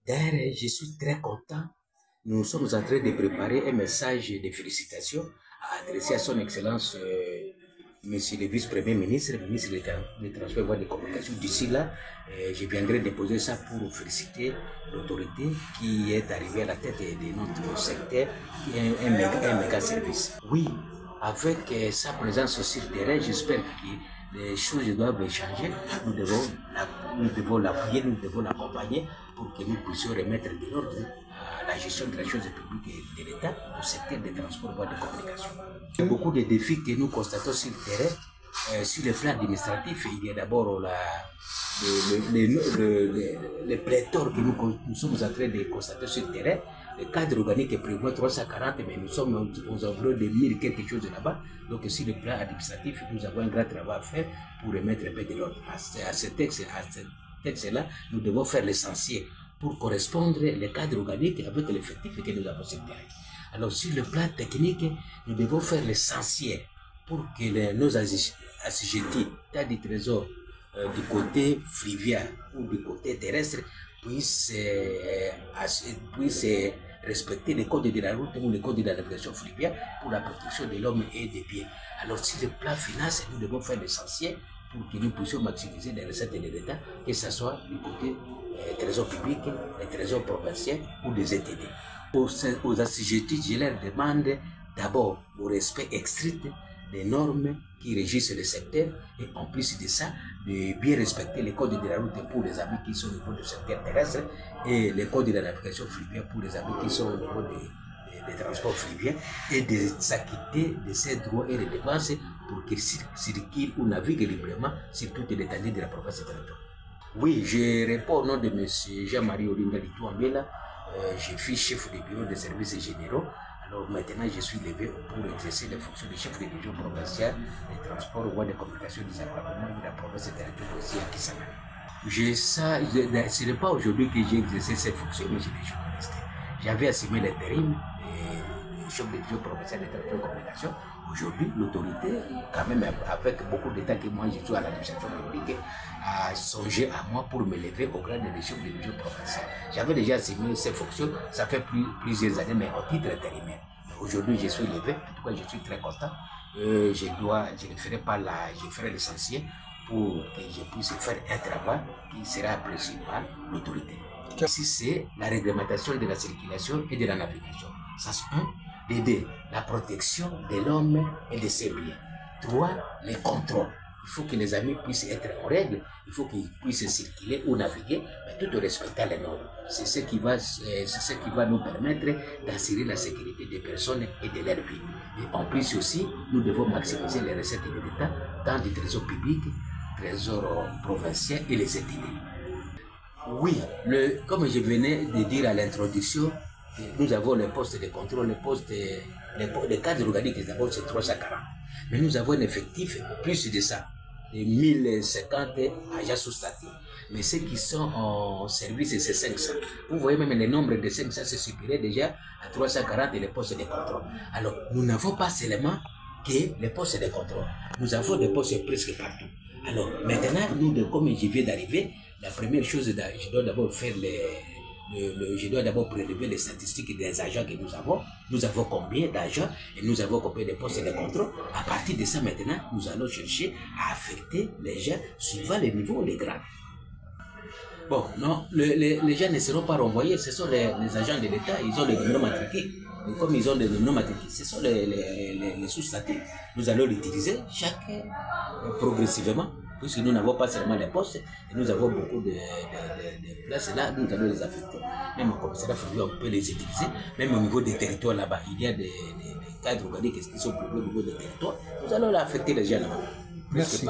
D'ailleurs, je suis très content. Nous sommes en train de préparer un message de félicitations à adresser à son Excellence Monsieur le Vice-Premier ministre, ministre des Transports et Voies de Communication. D'ici là, je viendrai déposer ça pour féliciter l'autorité qui est arrivée à la tête de notre secteur, qui est un méga service. Oui, avec sa présence sur le terrain, j'espère que les choses doivent changer. Nous devons l'appuyer, nous devons l'accompagner pour que nous puissions remettre de l'ordre à la gestion de la chose publique et de l'État au secteur des transports et voies de communication. Il y a beaucoup de défis que nous constatons sur le terrain. Sur le plan administratif, il y a d'abord les pléthores que nous sommes en train de constater sur le terrain. Le cadre organique prévoit 340, mais nous sommes aux environs de 1000 quelque chose là-bas. Donc sur le plan administratif, nous avons un grand travail à faire pour remettre un peu de l'ordre. À ce texte-là, nous devons faire l'essentiel pour correspondre le cadre organique avec l'effectif que nous avons sur le terrain. Alors sur le plan technique, nous devons faire l'essentiel pour que nos assujettis, tas du trésor du côté fluvial ou du côté terrestre, puissent respecter les codes de la route ou les codes de la navigation fluviale pour la protection de l'homme et des biens. Alors sur le plan finance, nous devons faire l'essentiel pour que nous puissions maximiser les recettes de l'État, que ce soit du côté trésor public, les trésors provinciaux ou des ETD. Aux assujettis, je leur demande d'abord le respect strict des normes qui régissent le secteur et en plus de ça, de bien respecter les codes de la route pour les amis qui sont au niveau du secteur terrestre et les codes de la navigation fluviale pour les amis qui sont au niveau des transports fluviaux et de s'acquitter de ces droits et redevances pour qu'ils circulent ou naviguent librement sur toute l'étendue de la province de Trento. Oui, je réponds au nom de M. Jean-Marie Olinda Litouambela. Je suis chef du bureau des services généraux. Alors maintenant, je suis levé pour exercer les fonctions de chef de division provinciale des transports, voies de communication des départements de la province de Trento aussi à Kisangani. Ce n'est pas aujourd'hui que j'ai exercé ces fonctions, mais je suis journaliste. J'avais assumé l'intérim de chef de division provinciale des transports et communication. Aujourd'hui, l'autorité, quand même avec beaucoup d'état que moi je suis à l'administration publique, a songé à moi pour me lever au grade de chef de division provinciale. J'avais déjà assumé ces fonctions, ça fait plusieurs années, mais au titre intérimaire. Aujourd'hui, je suis levé, en tout cas, je suis très content. Je ne ferai pas je ferai l'essentiel pour que je puisse faire un travail qui sera apprécié par l'autorité. Ici, c'est la réglementation de la circulation et de la navigation. Ça, c'est d'aider la protection de l'homme et de ses biens. 3, les contrôles. Il faut que les amis puissent être en règle, il faut qu'ils puissent circuler ou naviguer, mais tout en respectant les normes. C'est ce qui va nous permettre d'assurer la sécurité des personnes et de leurs biens. Et en plus aussi, nous devons maximiser les recettes de l'État dans les trésors publics, trésors provinciaux et les ETD. Oui, comme je venais de dire à l'introduction, nous avons les postes de contrôle, les cadres organiques, d'abord c'est 340. Mais nous avons un effectif plus de ça, de 1050 agents sous-statés. Mais ceux qui sont en service, c'est 500. Vous voyez même le nombre de 500 se supérieur déjà à 340 et les postes de contrôle. Alors, nous n'avons pas seulement que les postes de contrôle. Nous avons des postes presque partout. Alors, maintenant, comme je viens d'arriver, la première chose, je dois d'abord faire je dois d'abord prélever les statistiques des agents que nous avons. Nous avons combien d'agents et nous avons combien de postes de contrôle. À partir de ça, maintenant, nous allons chercher à affecter les gens suivant les niveaux, les grades. Bon, non, les gens ne seront pas renvoyés. Ce sont les agents de l'État, ils ont les numéros matriqués. Et comme ils ont des numéros matriqués, ce sont les sous-statés. Nous allons l'utiliser progressivement. Puisque nous n'avons pas seulement les postes, et nous avons beaucoup de places là, nous allons les affecter. Même au commissariat fluvial, on peut les utiliser. Même au niveau des territoires là-bas, il y a des cadres organiques qui sont prévus au niveau des territoires. Nous allons affecter les gens là-bas. Merci.